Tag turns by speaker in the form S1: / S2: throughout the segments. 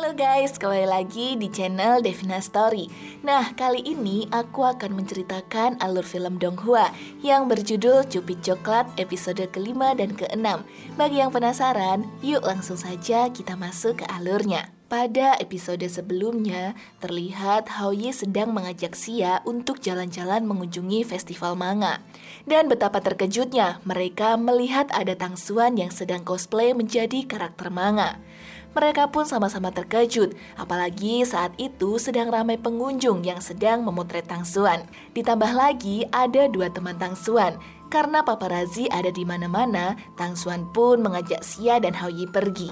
S1: Halo guys, kembali lagi di channel Devina Story. Nah, kali ini aku akan menceritakan alur film Donghua yang berjudul Cupid Coklat episode ke-5 dan ke-6. Bagi yang penasaran, yuk langsung saja kita masuk ke alurnya. Pada episode sebelumnya, terlihat Haoyi sedang mengajak Xia untuk jalan-jalan mengunjungi festival manga. Dan betapa terkejutnya mereka melihat ada Tang Xuan yang sedang cosplay menjadi karakter manga. Mereka pun sama-sama terkejut, apalagi saat itu sedang ramai pengunjung yang sedang memotret Tang Xuan. Ditambah lagi ada dua teman Tang Xuan. Karena paparazzi ada di mana-mana, Tang Xuan pun mengajak Xia dan Haoyi pergi.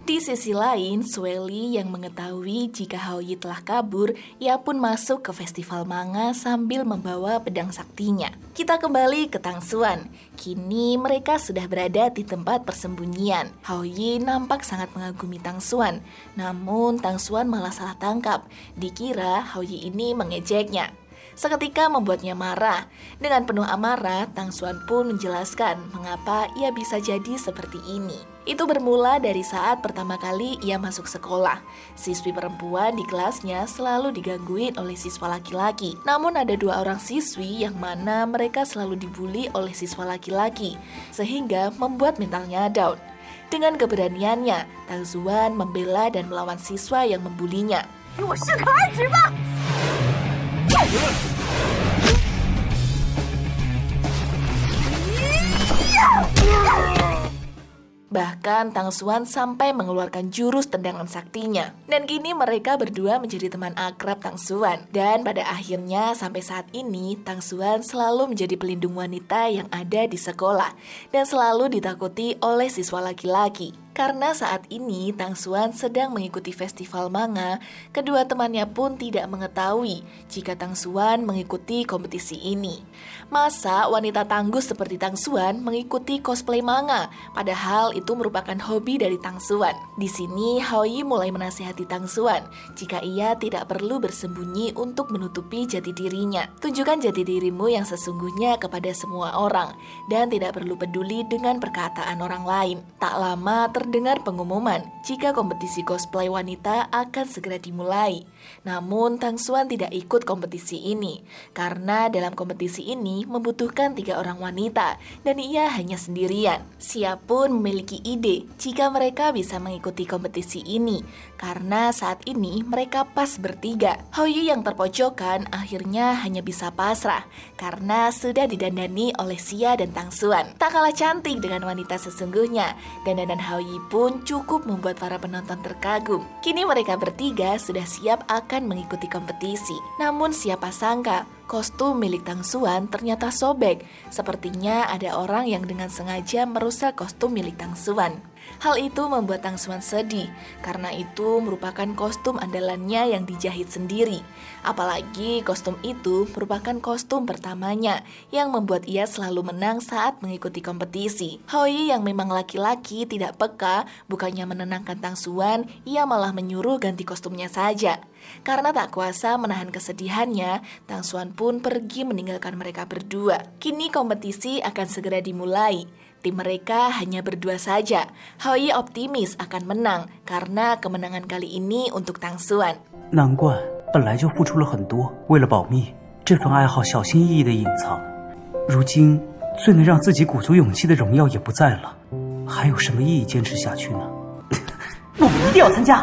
S1: Di sisi lain, Sueli yang mengetahui jika Haoyi telah kabur, ia pun masuk ke festival manga sambil membawa pedang saktinya. Kita kembali ke Tang Xuan. Kini mereka sudah berada di tempat persembunyian. Haoyi nampak sangat mengagumi Tang Xuan, namun Tang Xuan malah salah tangkap. Dikira Haoyi ini mengejeknya. Seketika membuatnya marah. Dengan penuh amarah, Tang Xuan pun menjelaskan mengapa ia bisa jadi seperti ini. Itu bermula dari saat pertama kali ia masuk sekolah. Siswi perempuan di kelasnya selalu digangguin oleh siswa laki-laki. Namun ada dua orang siswi yang mana mereka selalu dibully oleh siswa laki-laki, sehingga membuat mentalnya down. Dengan keberaniannya, Tang Xuan membela dan melawan siswa yang membulinya. Bahkan Tang Xuan sampai mengeluarkan jurus tendangan saktinya. Dan kini mereka berdua menjadi teman akrab Tang Xuan. Dan pada akhirnya sampai saat ini Tang Xuan selalu menjadi pelindung wanita yang ada di sekolah dan selalu ditakuti oleh siswa laki-laki. Karena saat ini Tang Xuan sedang mengikuti festival manga, kedua temannya pun tidak mengetahui jika Tang Xuan mengikuti kompetisi ini. Masa wanita tangguh seperti Tang Xuan mengikuti cosplay manga, padahal itu merupakan hobi dari Tang Xuan. Di sini Haoyi mulai menasihati Tang Xuan jika ia tidak perlu bersembunyi untuk menutupi jati dirinya. Tunjukkan jati dirimu yang sesungguhnya kepada semua orang dan tidak perlu peduli dengan perkataan orang lain. Tak lama terdengar pengumuman jika kompetisi cosplay wanita akan segera dimulai. Namun Tang Xuan tidak ikut kompetisi ini karena dalam kompetisi ini membutuhkan 3 orang wanita dan ia hanya sendirian. Xia pun memiliki ide jika mereka bisa mengikuti kompetisi ini karena saat ini mereka pas bertiga. Haoyi yang terpojokan akhirnya hanya bisa pasrah karena sudah didandani oleh Xia dan Tang Xuan. Tak kalah cantik dengan wanita sesungguhnya, dandanan Haoyi pun cukup membuat para penonton terkagum. Kini mereka bertiga sudah siap akan mengikuti kompetisi. Namun siapa sangka kostum milik Tang Xuan ternyata sobek. Sepertinya ada orang yang dengan sengaja merusak kostum milik Tang Xuan. Hal itu membuat Tang Xuan sedih, karena itu merupakan kostum andalannya yang dijahit sendiri. Apalagi kostum itu merupakan kostum pertamanya yang membuat ia selalu menang saat mengikuti kompetisi. Haoyi yang memang laki-laki tidak peka, bukannya menenangkan Tang Xuan, ia malah menyuruh ganti kostumnya saja. Karena tak kuasa menahan kesedihannya, Tang Xuan pun pergi meninggalkan mereka berdua. Kini kompetisi akan segera dimulai. Tim mereka hanya berdua saja. Haoyi optimis akan menang karena kemenangan kali ini untuk Tang Xuan.
S2: 难怪本来就付出了很多，为了保密，这份爱好小心翼翼的隐藏，如今最能让自己鼓足勇气的荣耀也不在了，还有什么意义坚持下去呢？我们一定要参加，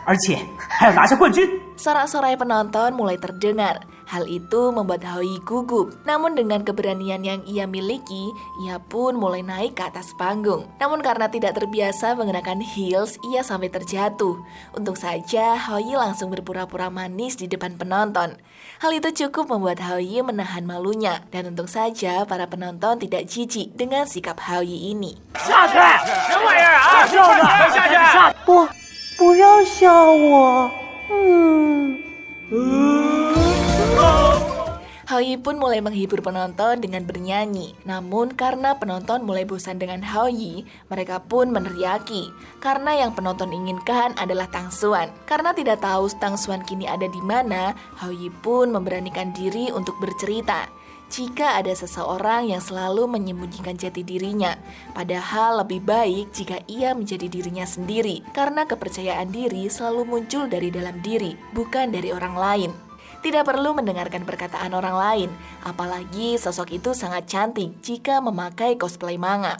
S2: 而且还要拿下冠军。
S1: Sorak-sorai penonton mulai terdengar. Hal itu membuat Haoyi gugup. Namun dengan keberanian yang ia miliki, ia pun mulai naik ke atas panggung. Namun karena tidak terbiasa menggunakan heels, ia sampai terjatuh. Untung saja Haoyi langsung berpura-pura manis di depan penonton. Hal itu cukup membuat Haoyi menahan malunya. Dan untung saja para penonton tidak jijik dengan sikap Haoyi ini.
S3: 不要笑我。
S1: Hao Yi pun mulai menghibur penonton dengan bernyanyi. Namun karena penonton mulai bosan dengan Hao Yi, mereka pun meneriaki. Karena yang penonton inginkan adalah Tang Xuan. Karena tidak tahu Tang Xuan kini ada di mana, Hao Yi pun memberanikan diri untuk bercerita. Jika ada seseorang yang selalu menyembunyikan jati dirinya, padahal lebih baik jika ia menjadi dirinya sendiri, karena kepercayaan diri selalu muncul dari dalam diri, bukan dari orang lain. Tidak perlu mendengarkan perkataan orang lain, apalagi sosok itu sangat cantik jika memakai cosplay manga.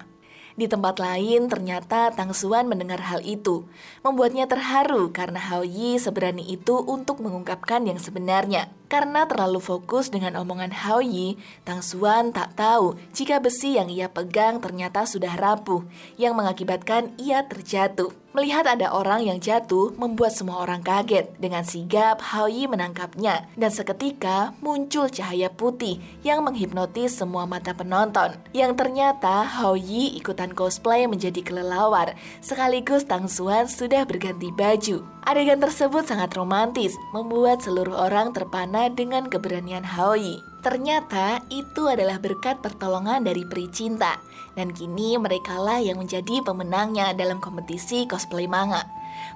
S1: Di tempat lain, ternyata Tang Xuan mendengar hal itu. Membuatnya terharu karena Hao Yi seberani itu untuk mengungkapkan yang sebenarnya. Karena terlalu fokus dengan omongan Hao Yi, Tang Xuan tak tahu jika besi yang ia pegang ternyata sudah rapuh, yang mengakibatkan ia terjatuh. Melihat ada orang yang jatuh membuat semua orang kaget. Dengan sigap, Hao Yi menangkapnya. Dan seketika muncul cahaya putih yang menghipnotis semua mata penonton. Yang ternyata Hao Yi ikutan cosplay menjadi kelelawar. Sekaligus Tang Xuan sudah berganti baju. Adegan tersebut sangat romantis, membuat seluruh orang terpana dengan keberanian Hao Yi. Ternyata itu adalah berkat pertolongan dari peri cinta. Dan kini merekalah yang menjadi pemenangnya dalam kompetisi cosplay manga.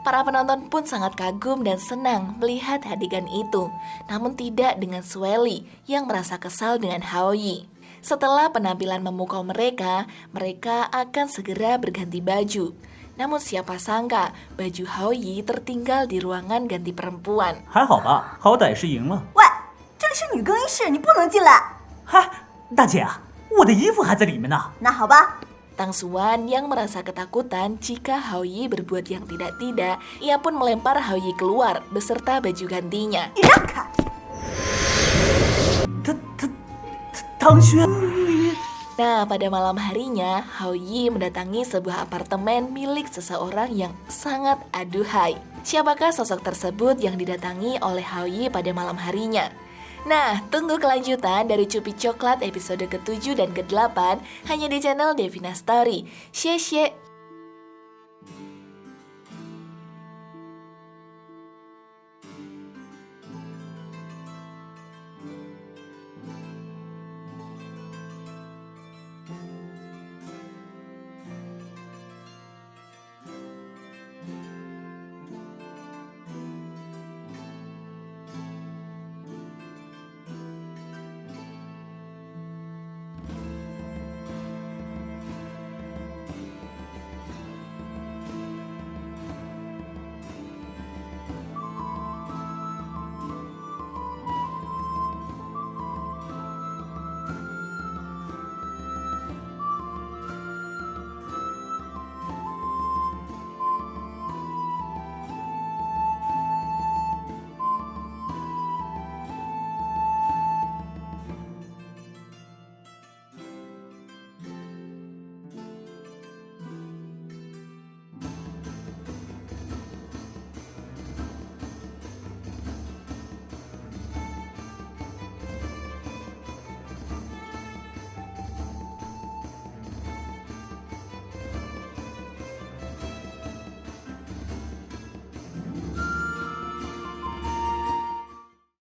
S1: Para penonton pun sangat kagum dan senang melihat adegan itu. Namun tidak dengan Sueli yang merasa kesal dengan Hao Yi. Setelah penampilan memukau mereka, mereka akan segera berganti baju. Namun siapa sangka baju Hao Yi tertinggal di ruangan ganti perempuan.
S2: 还好吧，好歹是赢了。
S3: 喂，这里是女更衣室，你不能进来。
S2: 嗨，大姐，我的衣服还在里面呢。
S3: 那好吧。
S1: Tang Xuan yang merasa ketakutan jika Hao Yi berbuat yang tidak-tidak, ia pun melempar Hao Yi keluar beserta baju gantinya.
S3: 你让开！
S2: 唐轩，
S1: Nah, pada malam harinya, Hao Yi mendatangi sebuah apartemen milik seseorang yang sangat aduhai. Siapakah sosok tersebut yang didatangi oleh Hao Yi pada malam harinya? Nah, tunggu kelanjutan dari Cupi Coklat episode ke-7 dan ke-8 hanya di channel Devina Story. Xie xie.